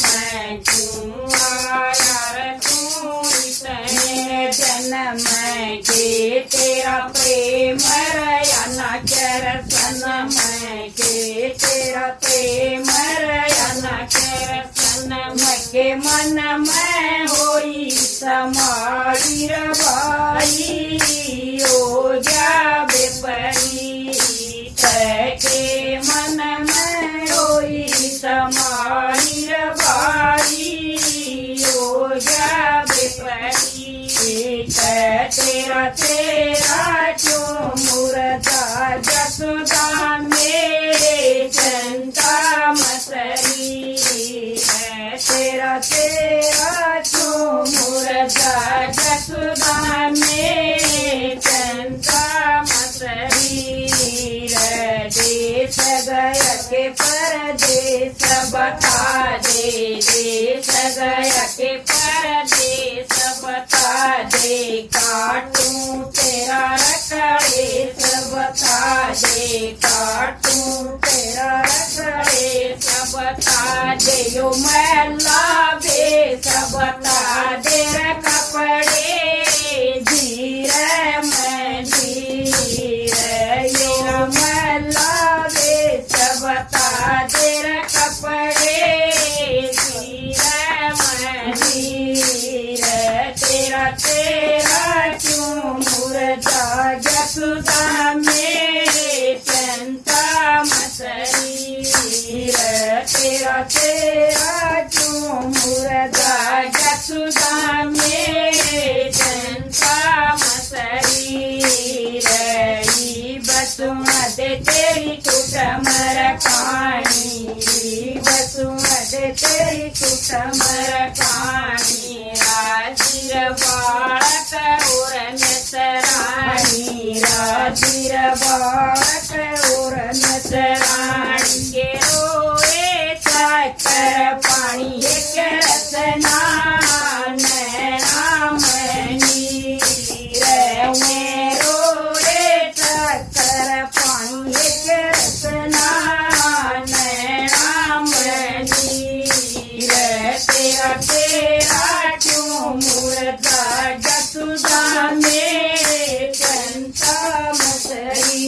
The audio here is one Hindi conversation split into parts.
मैं क्यों आया रे तू इतने जन्म के तेरा प्रेम रया ना कर सनम के तेरा प्रेम रया ना कर सनम के मन में होई समाई रबाई ओ जाबे परी के मन में होई समाई रबाई ओ जाबे परी तेरा तेरा क्यों मुर्दा जसुदा मेरे चंदा मसरी है तेरा तेरा क्यों मुर्दा जसुदा मेरे चंदा मसरी देश गया के परदेश बता दे देश गया के परदेश बता दे काटूं तेरा रकड़ेश बता दे काटूं तेरा रकड़ेश बता दे यो मैला बेस बता दे कपड़े धीरे मैं धीरे यो मैला बेस बता दे कपड़े धीरे मैं धीरे तेरा तेरा क्यों मुर्दा जसुदा मेरे चंता मसरी तेरा तेरा क्यों मुर्दा जसुदा मेरे चंता मसरी रही बसुमत तेरी कुटमर कहानी बसुमत तेरी कुटमर कहानी राजीर बालक और नसरानी राजीर बालक और नसरानी के रोए चक्कर पानी एक रसना नैना मनी रे रोए चक्कर पानी एक रसना नैना मनी रे तेरा तेरा क्यों मुर्दा जसुदा मेरे चंता मसरी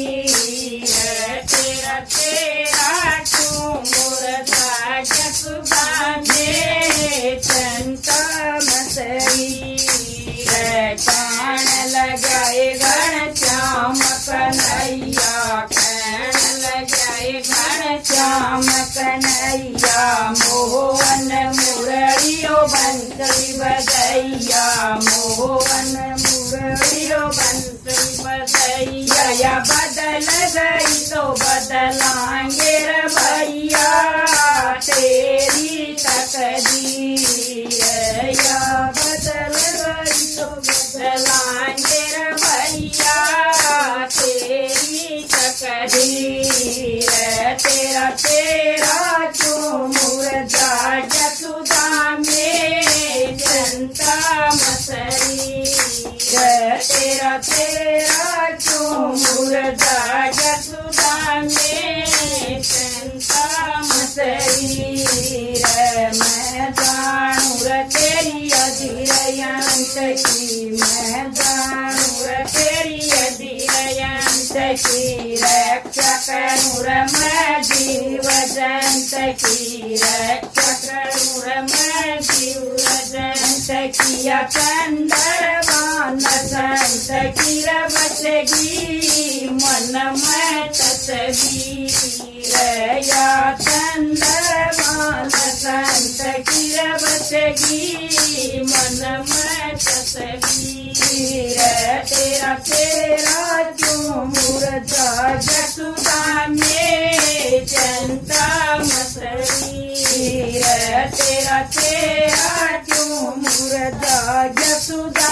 तेरा तेरा क्यों मुर्दा जसुदा मेरे चंता मसरी कान लगाए गण श्याम कन्हैया कान लगाए गण श्याम कन्हैया मोहन मुरलियो बंसरी बजैया मोहन मुरलियो बंसरी बजैया या बदल गई तो बदलाएंगे रे भैया तेरी तकदीर या बदल गई तो बदलाएंगे रे भैया तेरी तकदीर तेरा तेरा क्यों मुर्दा जसुदा मेरे चंता मसरी तेरा तेरा क्यों मुर्दा जसुदा मेरे चंता मसरी मैं जानू रे तेरी अधीरयंत की मैं जानू रे तेरी अधीरयंत की रक्षा करूँ रे मैं जीव जंत की रक्षा करूँ रे मैं जीव जंत किया चंद्रवान संत की बचगी मन में तस्वीर या चंद्रवान संत की बचगी मन में तस्वीर तेरा तेरा क्यों मुर्दा जसुदा मेरे चंता मसरी तेरा तेरा क्यों मुर्दा जसुदा